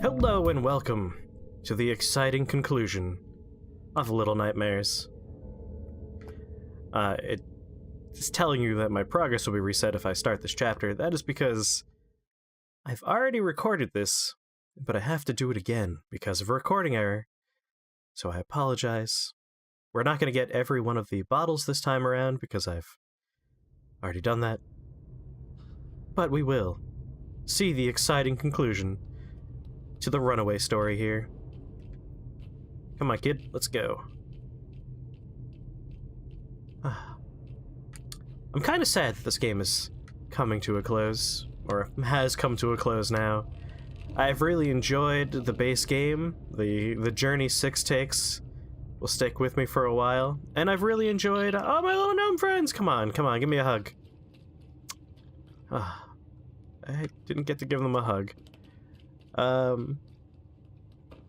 Hello and welcome to the exciting conclusion of Little Nightmares. It's telling you that my progress will be reset if I start this chapter. That is because I've already recorded this, but I have to do it again because of a recording error. So I apologize. We're not going to get every one of the bottles this time around because I've already done that. But we will see the exciting conclusion to the runaway story here. Come on, kid, let's go. I'm kind of sad that this game is coming to a close, or has come to a close now. I've really enjoyed the base game. The Journey 6 takes will stick with me for a while, and I've really enjoyed... Oh, my little gnome friends! Come on, give me a hug. I didn't get to give them a hug.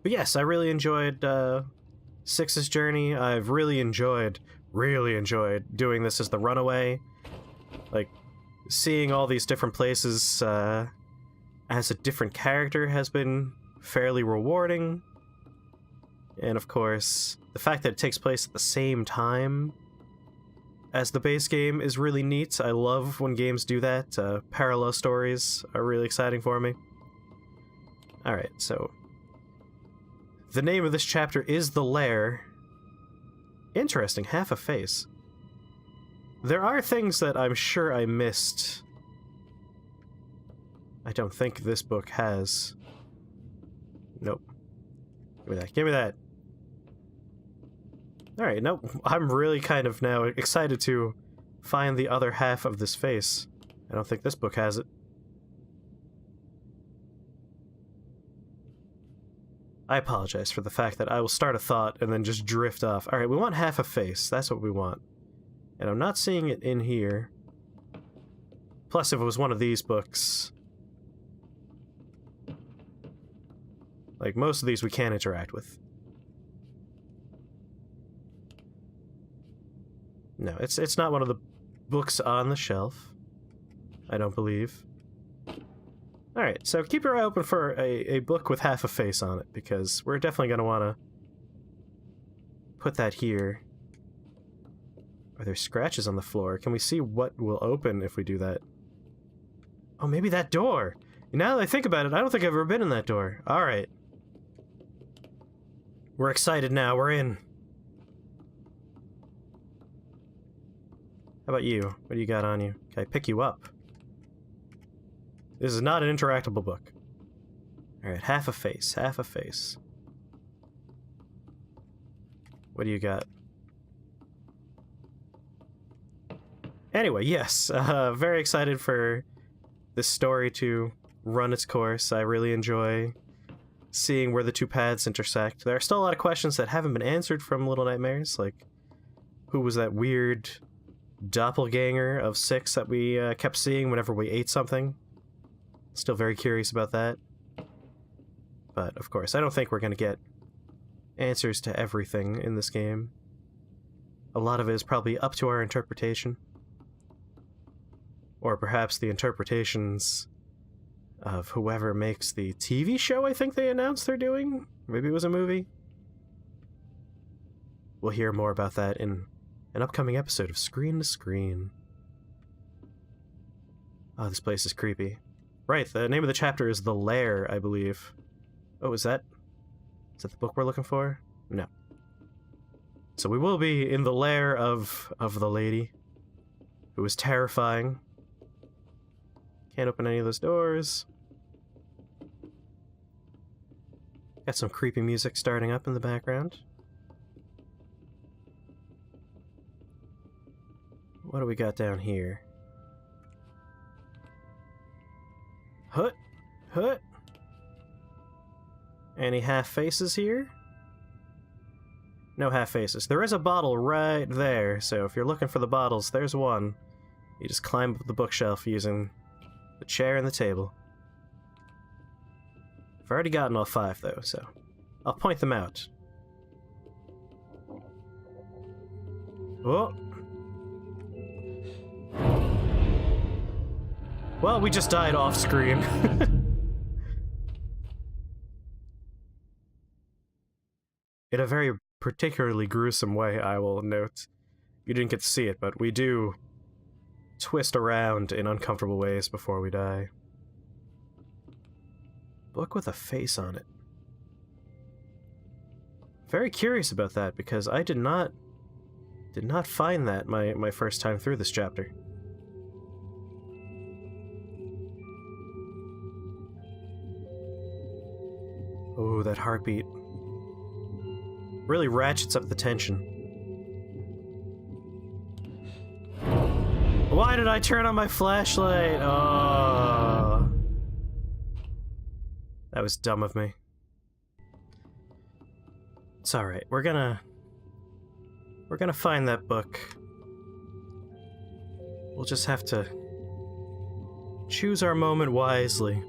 But yes, I really enjoyed 6's journey. I've really enjoyed doing this as the runaway. Like, seeing all these different places as a different character has been fairly rewarding. And of course, the fact that it takes place at the same time as the base game is really neat. I love when games do that. Parallel stories are really exciting for me. Alright, so the name of this chapter is The Lair. Interesting, half a face. There are things that I'm sure I missed. I don't think this book has. Nope. Give me that. Alright, nope. I'm really kind of now excited to find the other half of this face. I don't think this book has it. I apologize for the fact that I will start a thought and then just drift off. Alright, we want half a face. That's what we want. And I'm not seeing it in here. Plus, if it was one of these books... Like, most of these we can't interact with. No, it's not one of the books on the shelf. I don't believe. Alright, so keep your eye open for a book with half a face on it, because we're definitely going to want to put that here. Are there scratches on the floor? Can we see what will open if we do that? Oh, maybe that door! Now that I think about it, I don't think I've ever been in that door. Alright. We're excited now, we're in. How about you? What do you got on you? Can I pick you up? This is not an interactable book. Alright, half a face, half a face. What do you got? Anyway, yes, very excited for this story to run its course. I really enjoy seeing where the two paths intersect. There are still a lot of questions that haven't been answered from Little Nightmares, like who was that weird doppelganger of 6 that we kept seeing whenever we ate something? Still very curious about that. But, of course, I don't think we're going to get answers to everything in this game. A lot of it is probably up to our interpretation. Or perhaps the interpretations of whoever makes the TV show I think they announced they're doing? Maybe it was a movie? We'll hear more about that in an upcoming episode of Screen to Screen. Oh, this place is creepy. Right, the name of the chapter is The Lair, I believe. Oh, is that the book we're looking for? No. So we will be in the lair of the lady, who is terrifying. Can't open any of those doors. Got some creepy music starting up in the background. What do we got down here? Hut! Hut! Any half faces here? No half faces. There is a bottle right there, so if you're looking for the bottles, there's one. You just climb up the bookshelf using the chair and the table. I've already gotten all 5, though, so I'll point them out. Oh! Well, we just died off screen. in a very particularly gruesome way, I will note. You didn't get to see it, but we do twist around in uncomfortable ways before we die. Book with a face on it. Very curious about that, because I did not find that my first time through this chapter. Oh, that heartbeat. Really ratchets up the tension. Why did I turn on my flashlight? Oh. That was dumb of me. It's alright. We're gonna find that book. We'll just have to choose our moment wisely.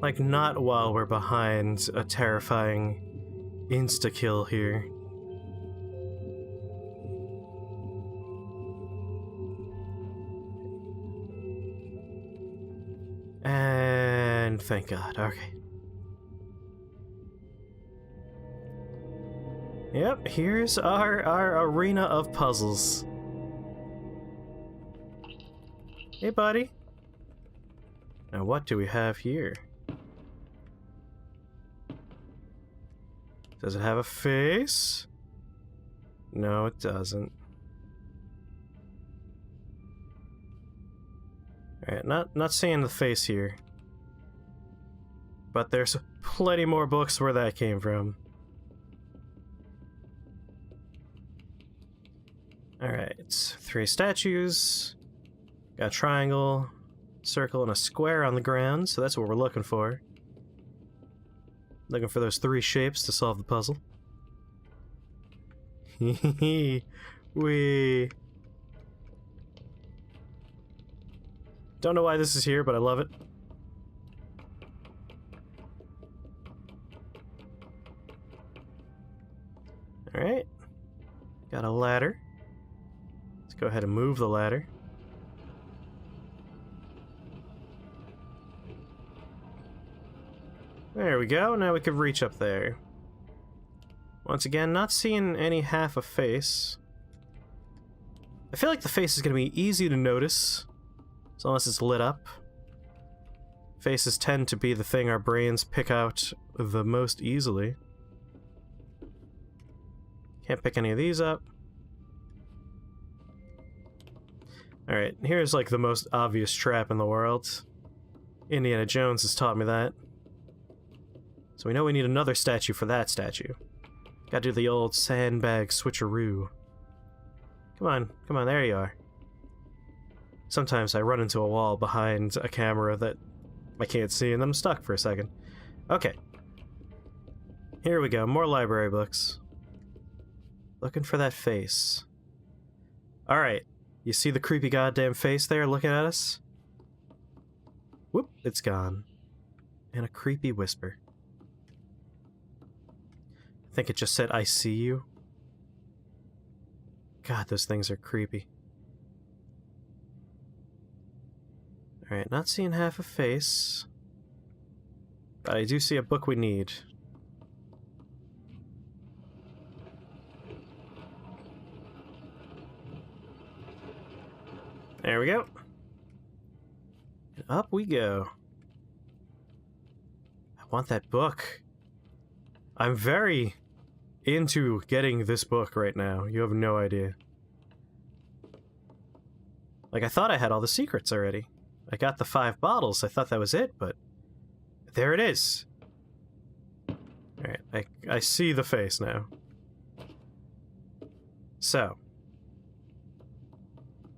Like, not while we're behind a terrifying insta-kill here. And thank God, okay. Yep, here's our arena of puzzles. Hey, buddy. Now what do we have here? Does it have a face? No, it doesn't. Alright, not seeing the face here. But there's plenty more books where that came from. Alright, 3 statues. Got a triangle, circle, and a square on the ground, so that's what we're looking for. Looking for those 3 shapes to solve the puzzle. We don't know why this is here, but I love it. Alright. Got a ladder. Let's go ahead and move the ladder. There we go, now we can reach up there. Once again, not seeing any half a face. I feel like the face is going to be easy to notice, as long as it's lit up. Faces tend to be the thing our brains pick out the most easily. Can't pick any of these up. Alright, here's like the most obvious trap in the world. Indiana Jones has taught me that. So we know we need another statue for that statue. Gotta do the old sandbag switcheroo. Come on, there you are. Sometimes I run into a wall behind a camera that I can't see and I'm stuck for a second. Okay. Here we go, more library books. Looking for that face. Alright, you see the creepy goddamn face there looking at us? Whoop, it's gone. And a creepy whisper. I think it just said, I see you. God, those things are creepy. Alright, not seeing half a face. But I do see a book we need. There we go. And up we go. I want that book. I'm very into getting this book right now. You have no idea. Like, I thought I had all the secrets already. I got the 5 bottles. I thought that was it, but there it is. Alright, I see the face now. So.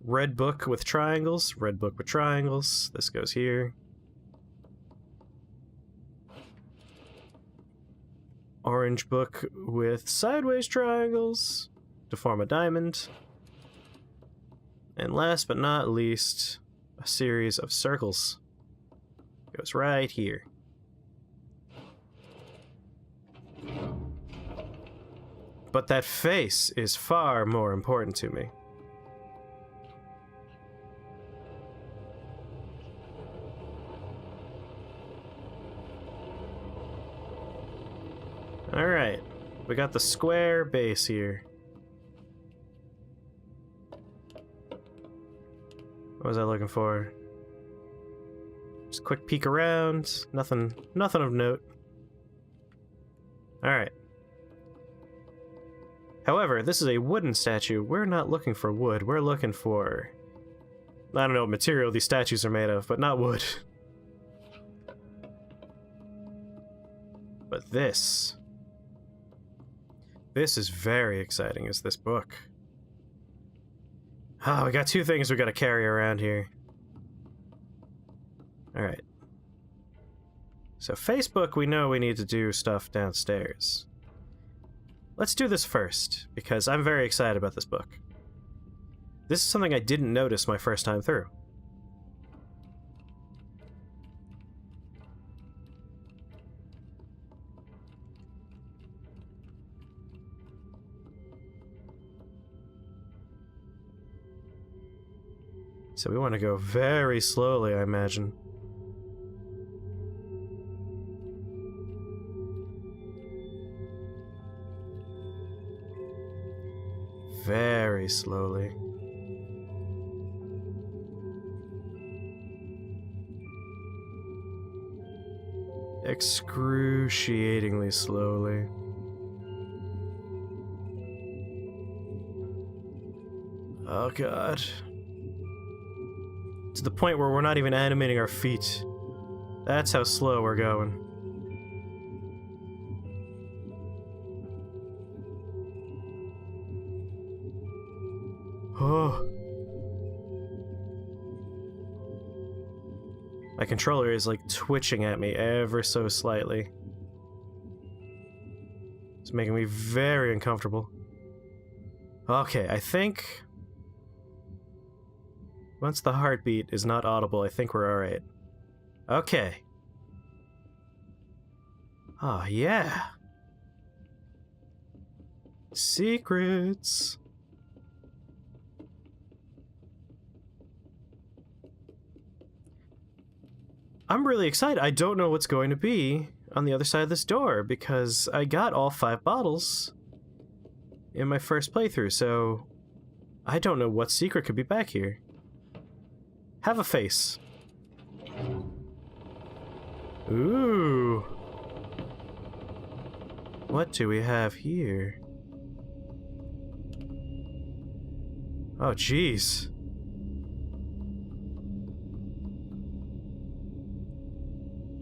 Red book with triangles. Red book with triangles. This goes here. Orange book with sideways triangles to form a diamond. And last but not least, a series of circles. Goes right here. But that face is far more important to me. Alright. we got the square base here. What was I looking for? Just a quick peek around. Nothing of note. Alright. However, this is a wooden statue. We're not looking for wood. We're looking for... I don't know what material these statues are made of, but not wood. But this... This is very exciting, is this book. Ah, we got two things we gotta carry around here. Alright. So Facebook, we know we need to do stuff downstairs. Let's do this first, because I'm very excited about this book. This is something I didn't notice my first time through. So we want to go very slowly, I imagine. Very slowly. Excruciatingly slowly. Oh god. To the point where we're not even animating our feet. That's how slow we're going. Oh. My controller is like twitching at me ever so slightly. It's making me very uncomfortable. Okay, I think... Once the heartbeat is not audible, I think we're alright. Okay. Oh, yeah. Secrets. I'm really excited. I don't know what's going to be on the other side of this door, because I got all 5 bottles in my first playthrough, so I don't know what secret could be back here. Have a face. Ooh. What do we have here? Oh, jeez.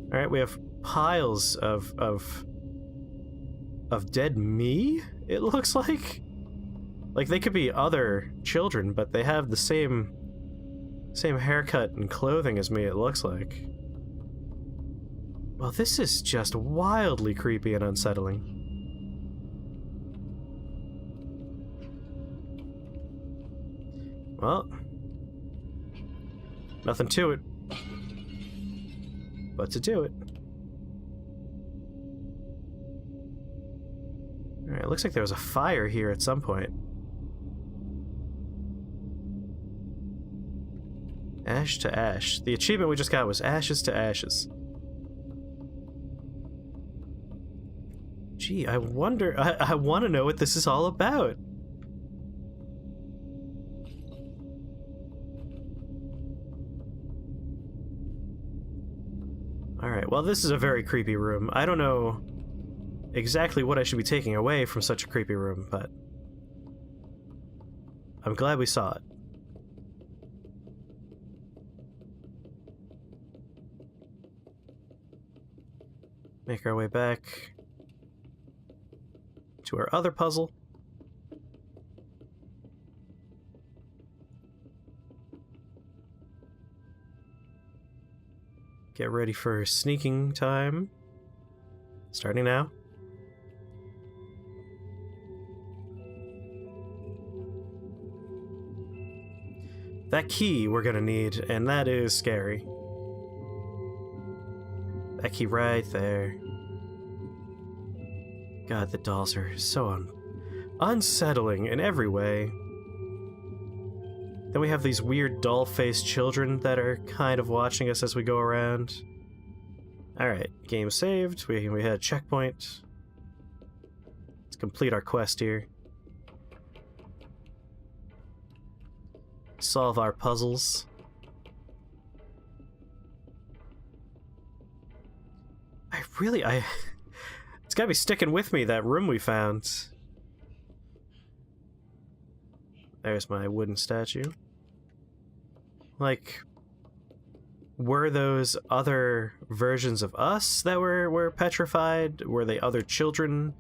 Alright, we have piles of dead me, it looks like? Like, they could be other children, but they have the same haircut and clothing as me, it looks like. Well, this is just wildly creepy and unsettling. Well, nothing to it but to do it. Alright, it looks like there was a fire here at some point. Ash to ash. The achievement we just got was ashes to ashes. Gee, I wonder... I want to know what this is all about. Alright, well, this is a very creepy room. I don't know exactly what I should be taking away from such a creepy room, but I'm glad we saw it. Make our way back to our other puzzle. Get ready for sneaking time. Starting now. That key we're gonna need, and that is scary. That key right there. God, the dolls are so unsettling in every way. Then we have these weird doll-faced children that are kind of watching us as we go around. Alright, game saved. We had a checkpoint. Let's complete our quest here. Solve our puzzles. It's gotta be sticking with me, that room we found. There's my wooden statue. Like, were those other versions of us that were petrified? Were they other children?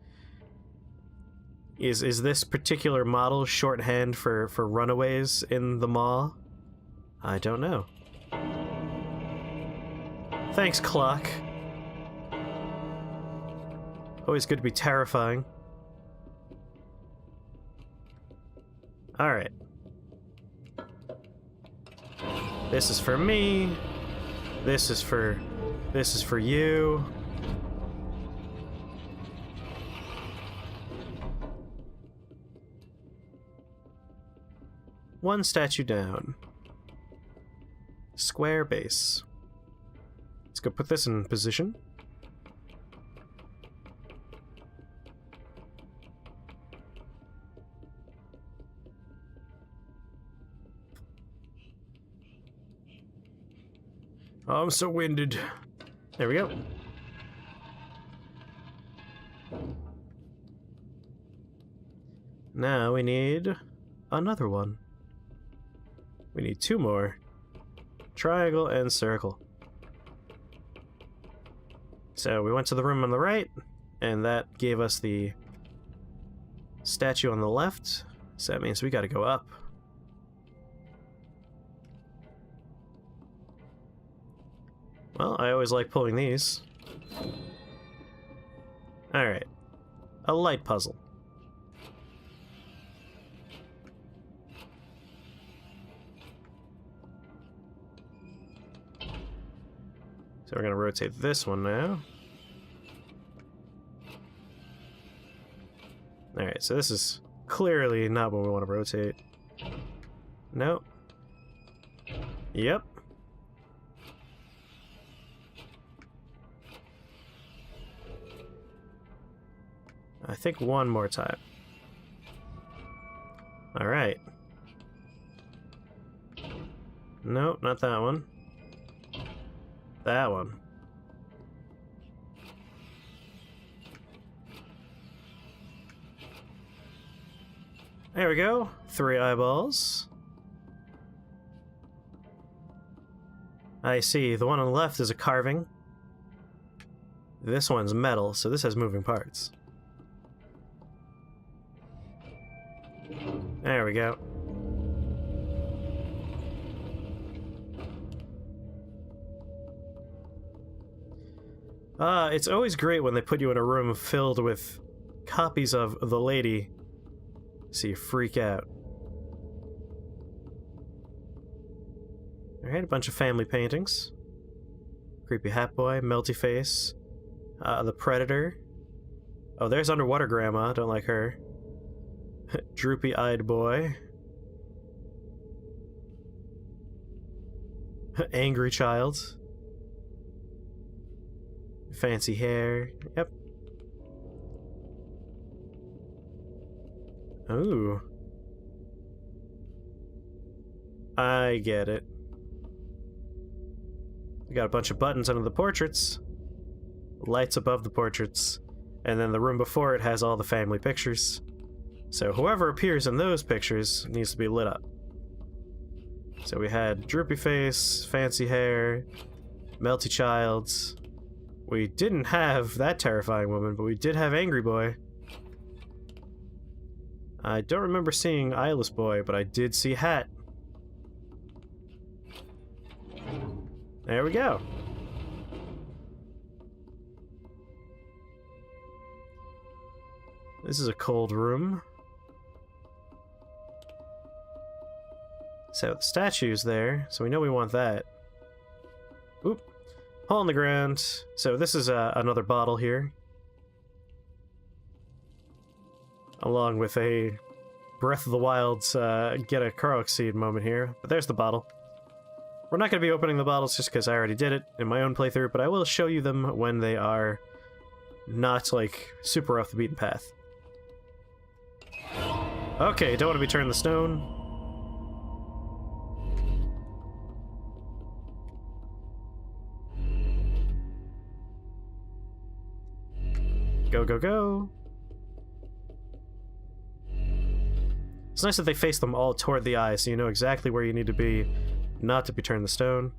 Is this particular model shorthand for runaways in the maw? I don't know. Thanks, clock. Always good to be terrifying. Alright. This is for me. This is for you. One statue down. Square base. Let's go put this in position. Oh, I'm so winded. There we go. Now we need another one. We need two more. Triangle and circle. So we went to the room on the right, and that gave us the statue on the left. So that means we gotta go up. Well, I always like pulling these. Alright. A light puzzle. So we're going to rotate this one now. Alright, so this is clearly not what we want to rotate. Nope. Yep. I think one more time. Alright. Nope, not that one. That one. There we go. 3 eyeballs. I see. The one on the left is a carving. This one's metal, so this has moving parts. There we go. It's always great when they put you in a room filled with copies of The Lady, so you freak out. Alright, a bunch of family paintings. Creepy Hat Boy, Melty Face, the Predator. Oh, there's Underwater Grandma, don't like her. Droopy-eyed boy. Angry child. Fancy hair. Yep. Ooh. I get it. We got a bunch of buttons under the portraits. Lights above the portraits. And then the room before it has all the family pictures. So whoever appears in those pictures needs to be lit up. So we had Droopy Face, Fancy Hair, Melty Child. We didn't have that terrifying woman, but we did have Angry Boy. I don't remember seeing Eyeless Boy, but I did see Hat. There we go. This is a cold room. So the statue's there, so we know we want that. Oop. Hole in the ground. So this is another bottle here. Along with a Breath of the Wild's get a Korok seed moment here. But there's the bottle. We're not going to be opening the bottles just because I already did it in my own playthrough, but I will show you them when they are not, like, super off the beaten path. Okay, don't want to be turned to stone. Go, go, go. It's nice that they face them all toward the eye, so you know exactly where you need to be, not to be turned to stone.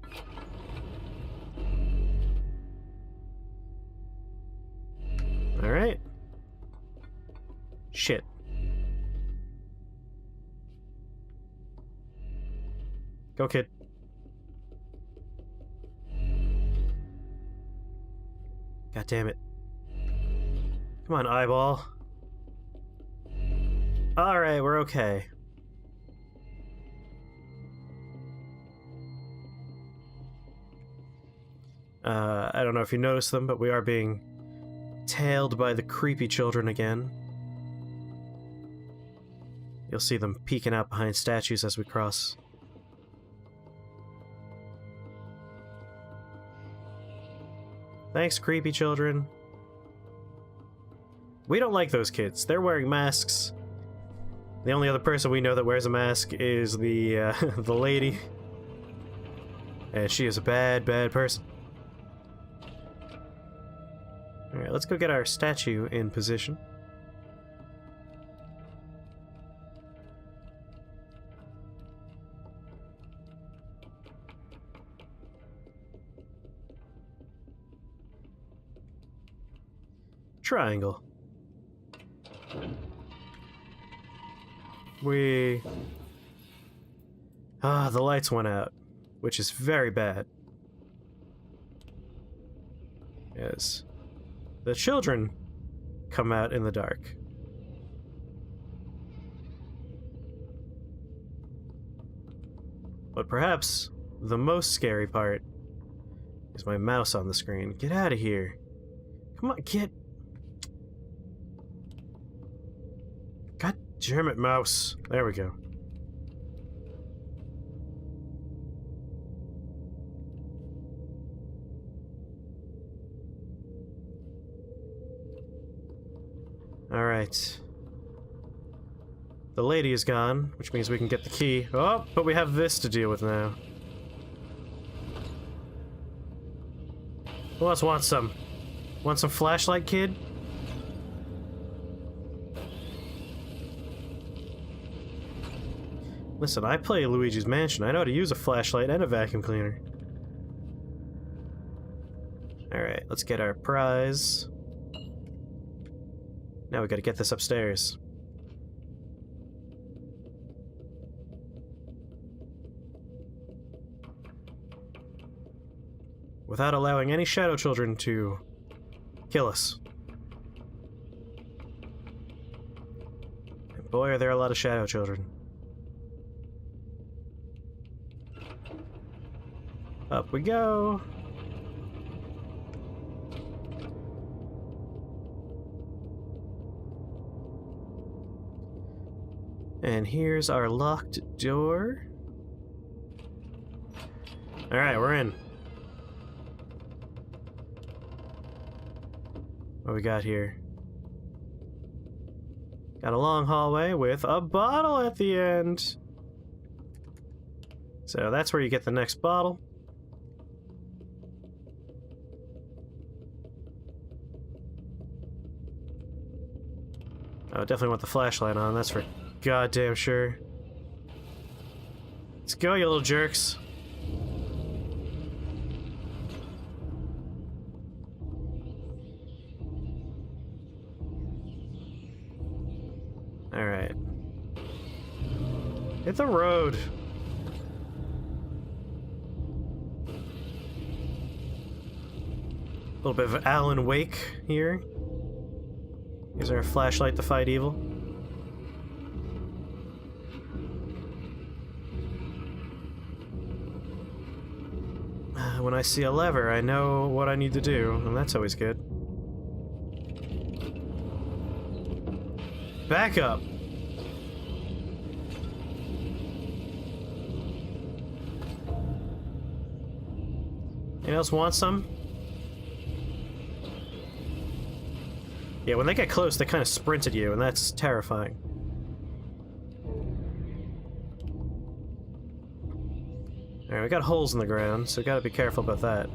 Alright. Shit. Go, kid. God damn it. Come on, eyeball. Alright, we're okay. I don't know if you noticed them, but we are being tailed by the creepy children again. You'll see them peeking out behind statues as we cross. Thanks, creepy children. We don't like those kids. They're wearing masks. The only other person we know that wears a mask is the the lady. And she is a bad, bad person. Alright, let's go get our statue in position. Triangle. The lights went out, which is very bad. Yes. The children come out in the dark. But perhaps the most scary part is my mouse on the screen. Get out of here. Come on, get... God damn it, mouse. There we go. Alright. The lady is gone, which means we can get the key. Oh, but we have this to deal with now. Who else wants some? Want some flashlight, kid? Listen, I play Luigi's Mansion. I know how to use a flashlight and a vacuum cleaner. Alright, let's get our prize. Now we gotta get this upstairs. Without allowing any shadow children to kill us. And boy, are there a lot of shadow children. Up we go! And here's our locked door. Alright, we're in. What we got here? Got a long hallway with a bottle at the end. So that's where you get the next bottle. Oh, definitely want the flashlight on, that's for goddamn sure. Let's go, you little jerks. Alright. Hit the road. A little bit of Alan Wake here. Use our flashlight to fight evil. When I see a lever, I know what I need to do, and that's always good. Back up! Anyone else want some? Yeah, when they get close, they kind of sprint at you, and that's terrifying. Alright, we got holes in the ground, so we gotta be careful about that.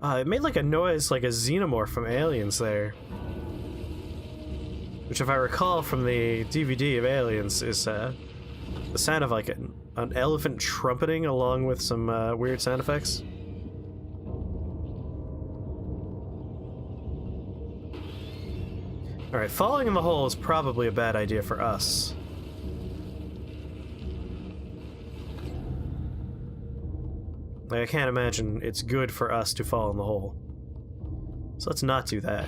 It made like a noise like a xenomorph from Aliens there. Which, if I recall from the DVD of Aliens, is the sound of like an elephant trumpeting along with some weird sound effects. Alright, falling in the hole is probably a bad idea for us. Like, I can't imagine it's good for us to fall in the hole. So let's not do that.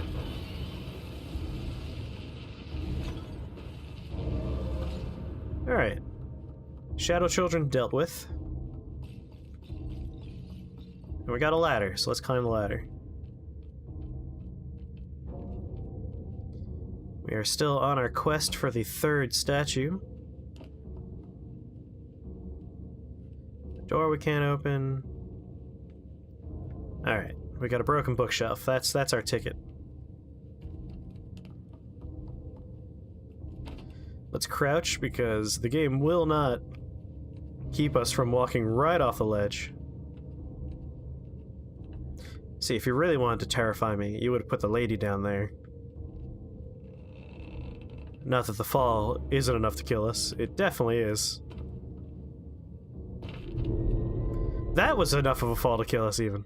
Alright. Shadow Children dealt with. And we got a ladder, so let's climb the ladder. We are still on our quest for the third statue. Door we can't open. Alright, we got a broken bookshelf. That's our ticket. Let's crouch because the game will not keep us from walking right off the ledge. See, if you really wanted to terrify me, you would have put the lady down there. Not that the fall isn't enough to kill us. It definitely is. That was enough of a fall to kill us, even.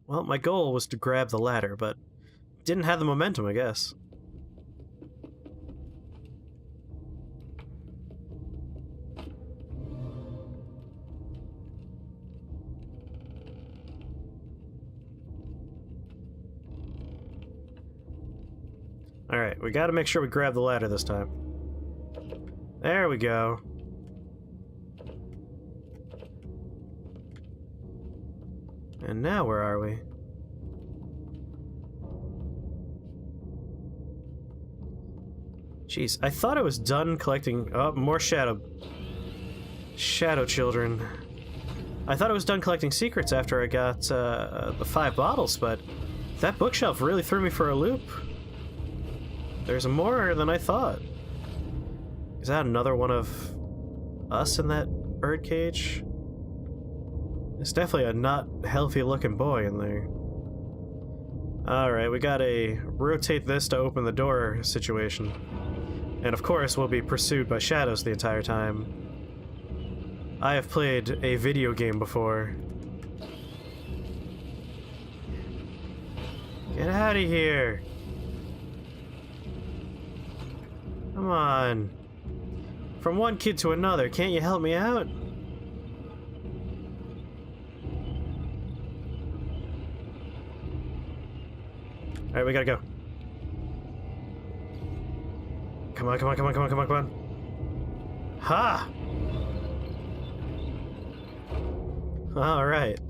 Well, my goal was to grab the ladder, but didn't have the momentum, I guess. Alright, we gotta make sure we grab the ladder this time. There we go. And now where are we? Jeez, I thought I was done collecting... Oh, more shadow children. I thought I was done collecting secrets after I got the 5 bottles, but that bookshelf really threw me for a loop. There's more than I thought. Is that another one of us in that birdcage? It's definitely a not healthy looking boy in there. Alright, we got a rotate this to open the door situation. And of course, we'll be pursued by shadows the entire time. I have played a video game before. Get out of here! Come on. From one kid to another, can't you help me out? Alright, we gotta go. Come on, come on, come on, come on, come on, come on. Ha! Alright.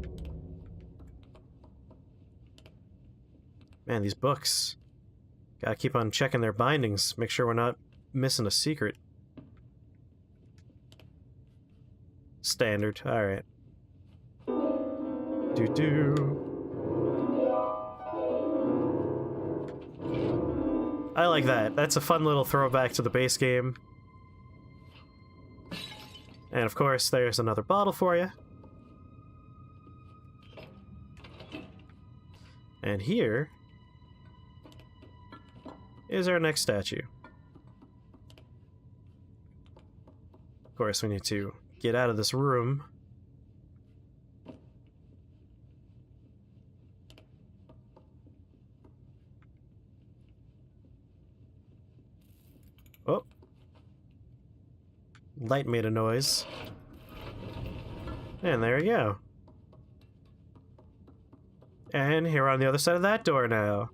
Man, these books. Gotta keep on checking their bindings, make sure we're not missing a secret. Standard, alright. Do-do. I like that. That's a fun little throwback to the base game. And of course, there's another bottle for you. And here is our next statue. Of course, we need to get out of this room. Oh. Light made a noise. And there we go. And here we're on the other side of that door now.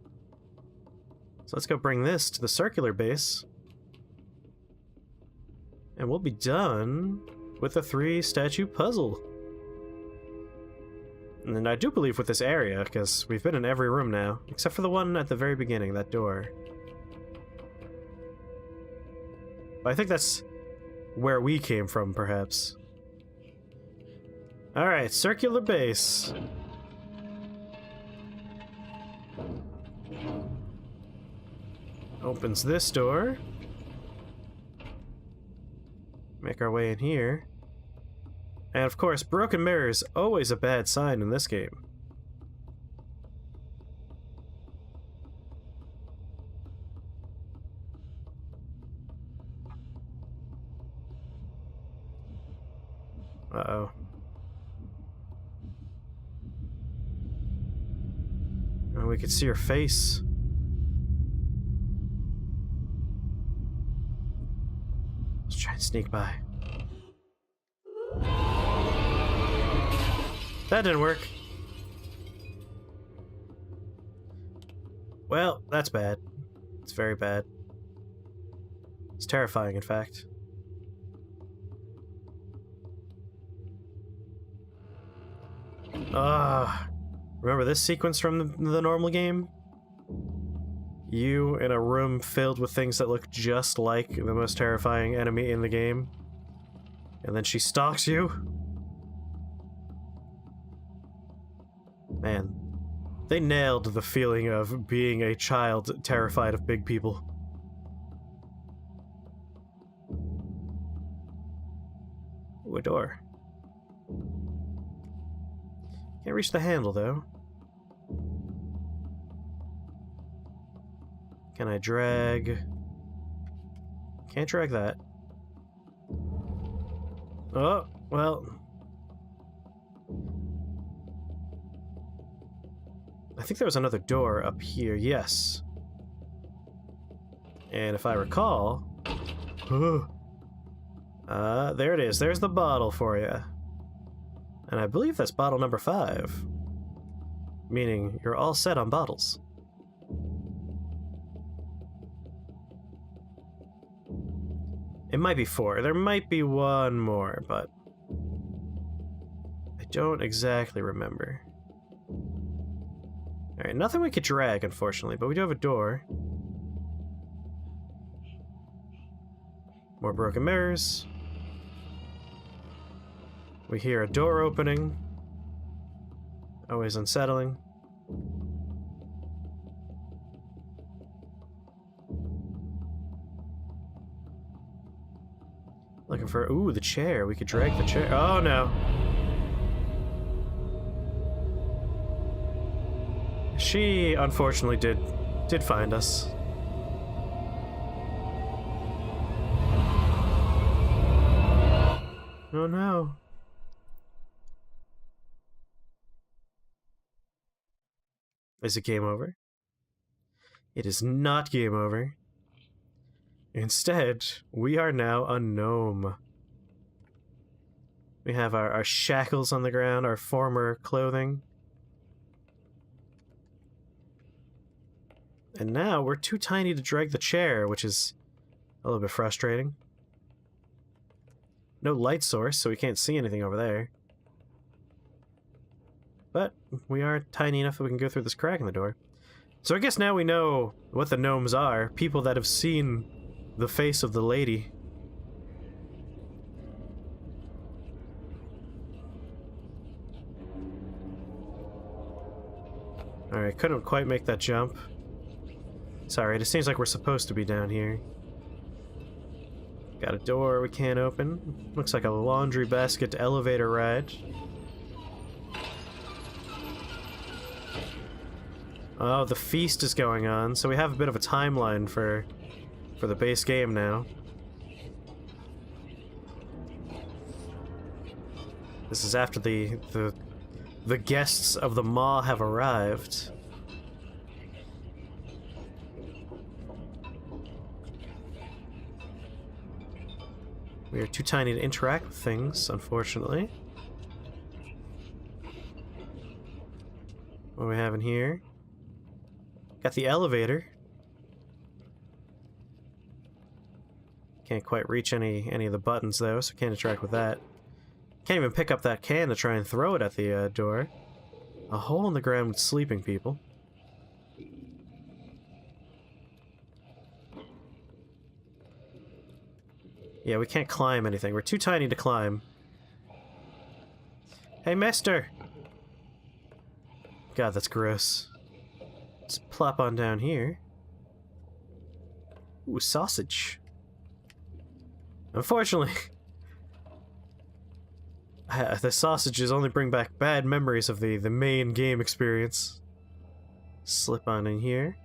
So let's go bring this to the circular base. And we'll be done with the 3-statue puzzle. And then I do believe with this area, because we've been in every room now, except for the one at the very beginning, that door. But I think that's where we came from, perhaps. Alright, circular base. Opens this door. Make our way in here. And of course, broken mirrors, always a bad sign in this game. Uh-oh. Oh, we could see her face. Let's try and sneak by. That didn't work. Well, that's bad. It's very bad. It's terrifying, in fact. Remember this sequence from the normal game? You in a room filled with things that look just like the most terrifying enemy in the game. And then she stalks you? Man, they nailed the feeling of being a child terrified of big people. Ooh, a door. Can't reach the handle, though. Can I drag? Can't drag that. Oh, well. I think there was another door up here, yes. And if I recall... there it is. There's the bottle for you. And I believe that's bottle number 5. Meaning, you're all set on bottles. It might be 4. There might be one more, but... I don't exactly remember. Alright, nothing we could drag, unfortunately, but we do have a door. More broken mirrors. We hear a door opening. Always unsettling. Looking for... Ooh, the chair. We could drag the chair. Oh, no. She, unfortunately, did find us. Oh, no. Is it game over? It is not game over. Instead, we are now a gnome. We have our shackles on the ground, our former clothing. And now we're too tiny to drag the chair, which is a little bit frustrating. No light source, so we can't see anything over there. But we are tiny enough that we can go through this crack in the door. So I guess now we know what the gnomes are. People that have seen the face of the lady. Alright, couldn't quite make that jump. Sorry, it seems like we're supposed to be down here. Got a door we can't open. Looks like a laundry basket elevator ride. Oh, the feast is going on, so we have a bit of a timeline for the base game now. This is after the guests of the maw have arrived. We are too tiny to interact with things, unfortunately. What do we have in here? Got the elevator. Can't quite reach any of the buttons though, so can't interact with that. Can't even pick up that can to try and throw it at the door. A hole in the ground with sleeping people. Yeah, we can't climb anything. We're too tiny to climb. Hey, mister! God, that's gross. Let's plop on down here. Ooh, sausage. Unfortunately, The sausages only bring back bad memories of the main game experience. Slip on in here.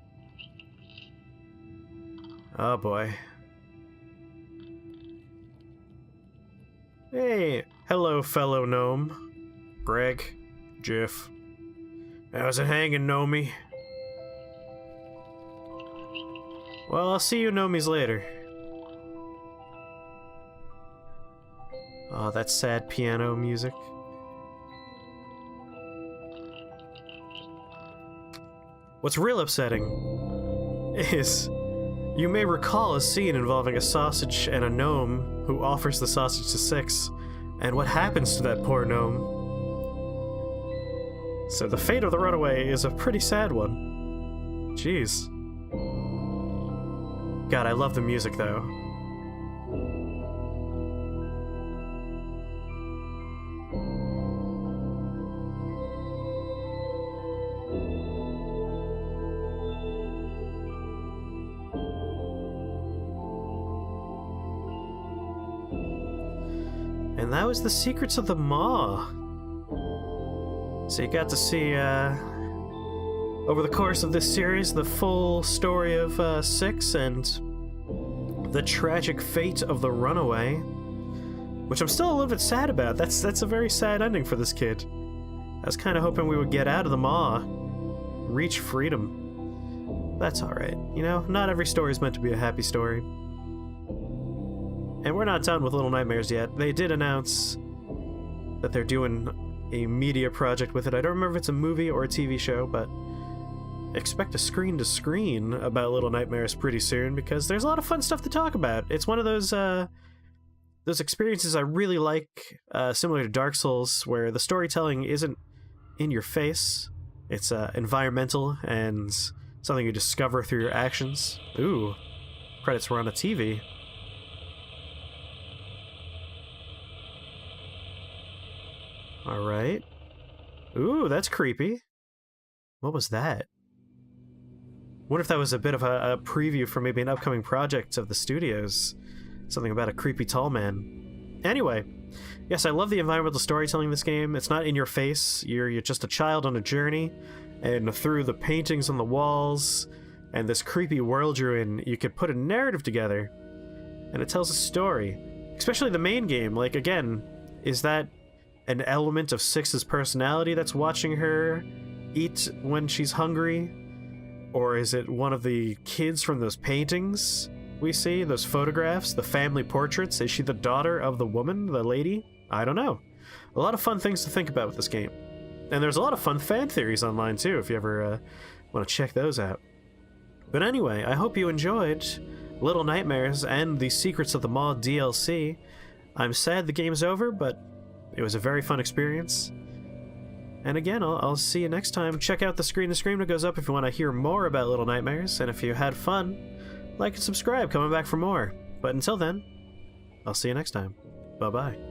Oh boy. Hey, hello fellow gnome. Greg, Jiff. How's it hanging, Gnomie? Well, I'll see you gnomies later. Oh, that sad piano music. What's real upsetting is you may recall a scene involving a sausage and a gnome who offers the sausage to Six, and what happens to that poor gnome. So the fate of the runaway is a pretty sad one. Jeez. God, I love the music though. And that was the Secrets of the Maw. So you got to see, over the course of this series, the full story of Six and the tragic fate of the runaway, which I'm still a little bit sad about. That's a very sad ending for this kid. I was kind of hoping we would get out of the maw, reach freedom. That's alright. You know, not every story is meant to be a happy story. And we're not done with Little Nightmares yet. They did announce that they're doing a media project with it. I don't remember if it's a movie or a TV show, but expect a screen-to-screen about Little Nightmares pretty soon, because there's a lot of fun stuff to talk about. It's one of those experiences I really like, similar to Dark Souls, where the storytelling isn't in your face. It's environmental and something you discover through your actions. Ooh, credits were on a TV. Alright. Ooh, that's creepy. What was that? Wonder if that was a bit of a preview for maybe an upcoming project of the studios. Something about a creepy tall man. Anyway, yes, I love the environmental storytelling in this game. It's not in your face. You're just a child on a journey, and through the paintings on the walls and this creepy world you're in, you could put a narrative together, and it tells a story. Especially the main game. Like, again, is that an element of Six's personality that's watching her eat when she's hungry? Or is it one of the kids from those paintings we see, those photographs, the family portraits? Is she the daughter of the woman, the lady? I don't know. A lot of fun things to think about with this game. And there's a lot of fun fan theories online too, if you ever want to check those out. But anyway, I hope you enjoyed Little Nightmares and the Secrets of the Maw DLC. I'm sad the game's over, but it was a very fun experience. And again, I'll see you next time. Check out the screen that goes up if you want to hear more about Little Nightmares, and if you had fun, like and subscribe, coming back for more. But until then, I'll see you next time. Bye-bye.